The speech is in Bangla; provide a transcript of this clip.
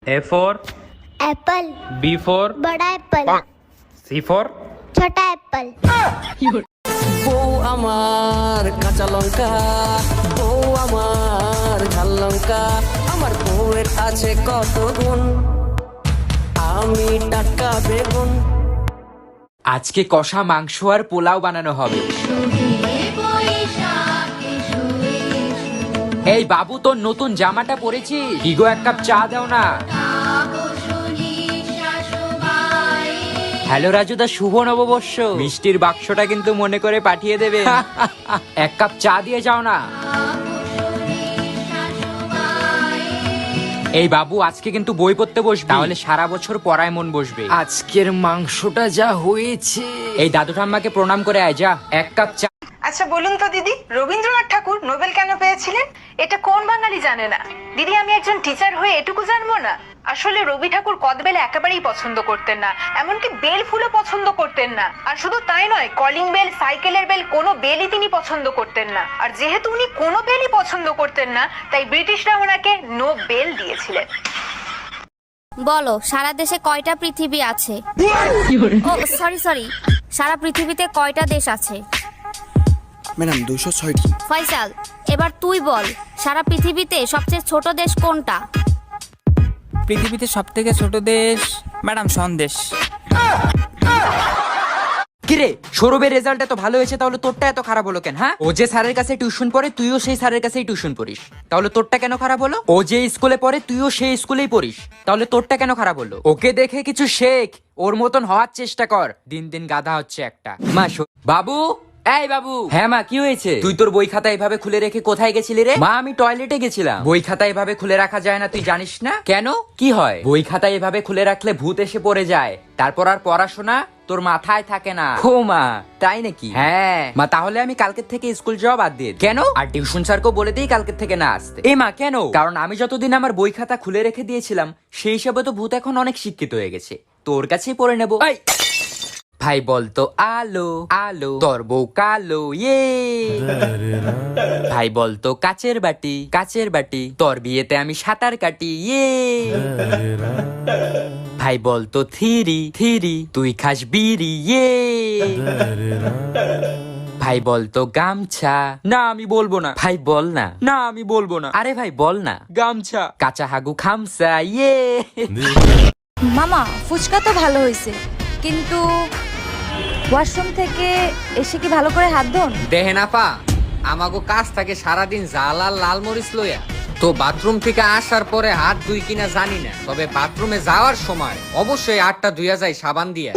A for Apple, B for बड़ा एप्पल, C for छोटा एप्पल। বউ আমার কাঁচা লঙ্কা, বউ আমার ঝাল লঙ্কা, আমার বউয়ের আছে কত গুণ, আমি টাটকা বেগুন। আজকে কষা মাংস আর পোলাও বানানো হবে। এই বাবু, তোর নতুন জামাটা পরেছি, ইগো এক কাপ চা দাও না। হ্যালো রাজুদা, শুভ নববর্ষ। মিষ্টির বাক্সটা কিন্তু মনে করে পাঠিয়ে দেবে। এক কাপ চা দিয়ে যাও না। এই বাবু, আজকে কিন্তু বই পড়তে বসবি, তাহলে সারা বছর পড়ায় মন বসবে। আজকের মাংসটা যা হয়েছে। এই দাদু ঠাম্মাকে প্রণাম করে আয় যা, এক কাপ চা। আচ্ছা বলুন তো দিদি, রবীন্দ্রনাথ ঠাকুর নোবেল কেন পেয়েছিলেন? এটা কোন বাঙালি জানে না? দিদি, আমি একজন টিচার হয়ে এটুকু জানবো না? আসলে রবি ঠাকুর কদবেল একেবারেই পছন্দ করতেন না, এমনকি বেল ফুলও পছন্দ করতেন না। আর শুধু তাই নয়, কলিং বেল, সাইকেলের বেল, কোনো বেলই তিনি পছন্দ করতেন না। আর যেহেতু উনি কোনো বেলই পছন্দ করতেন না, তাই ব্রিটিশরা ওনাকে নো বেল দিয়েছিলেন। বলো, সারা দেশে কয়টা পৃথিবী আছে? ও সরি, সারা পৃথিবীতে কয়টা দেশ আছে? ম্যাডাম 206টি। ফয়সাল, এবার তুই বল, সারা পৃথিবীতে সবচেয়ে ছোট দেশ কোনটা? পৃথিবীতে সব থেকে ছোট দেশ ম্যাডাম সন্দেশ। কিরে, সৌরভের রেজাল্ট এত ভালো হয়েছে, তাহলে তোরটা এত খারাপ হলো কেন? হ্যাঁ, ও যে স্যারের কাছে টিউশন পড়ে, তুইও সেই স্যারের কাছেই টিউশন পড়িস, তাহলে তোরটা কেন খারাপ হলো? ও যে স্কুলে পড়ে, তুইও সেই স্কুলেই পড়িস, তাহলে তোরটা কেন খারাপ হলো? ওকে দেখে কিছু শেখ, ওর মতন হওয়ার চেষ্টা কর। দিন দিন গাধা হচ্ছে একটা। মা বাবু, এই বাবু। হ্যাঁ মা, কি হয়েছে? তুই তোর বই খাতা এভাবে খুলে রেখে কোথায় গেছিলি রে? মা, আমি টয়লেটে গেছিলাম। বই খাতা এভাবে খুলে রাখা যায় না, তুই জানিস না? কেন, কি হয়? বই খাতা এভাবে খুলে রাখলে ভূত এসে পড়ে যায়, তারপর আর পড়াশোনা তোর মাথায় থাকে না। ও মা, তাই নাকি? হ্যাঁ মা, তাহলে আমি কালকের থেকে স্কুল যাওয়া বাদ দিয়ে দিই। কেন? আর টিউশন স্যারকেও বলে দিই কালকের থেকে না আসতে। এ মা, কেন? কারণ আমি যতদিন আমার বই খাতা খুলে রেখে দিয়েছিলাম, সেই হিসাবে তো ভূত এখন অনেক শিক্ষিত হয়ে গেছে, তোর কাছেই পড়ে নেবো। ভাই বলতো আলো আলো, তোর বউ কালো, ইয়ে। ভাই বলতো কাচের বাটি কাচের বাটি, তোর বিয়েতে আমি সাঁতার কাটি, ইয়ে। ভাই বলতো থিরি থিরি, তুই খাস বিড়ি, ইয়ে। ভাই বলতো গামছা। না, আমি বলবো না। ভাই বল না। না, আমি বলবো না। আরে ভাই বল না। গামছা। কাঁচা হাগু খামসা, ইয়ে। মামা, ফুচকা তো ভালো হয়েছে, কিন্তু ওয়াশরুম থেকে এসে কি ভালো করে হাত ধোন? দেহে না পা, আমাগো কাজ থাকে সারাদিন জাল আর লাল মরিচ লইয়া, তো বাথরুম থেকে আসার পরে হাত ধুই কিনা জানি না, তবে বাথরুমে যাওয়ার সময় অবশ্যই হাতটা ধুইয়া যায় সাবান দিয়া।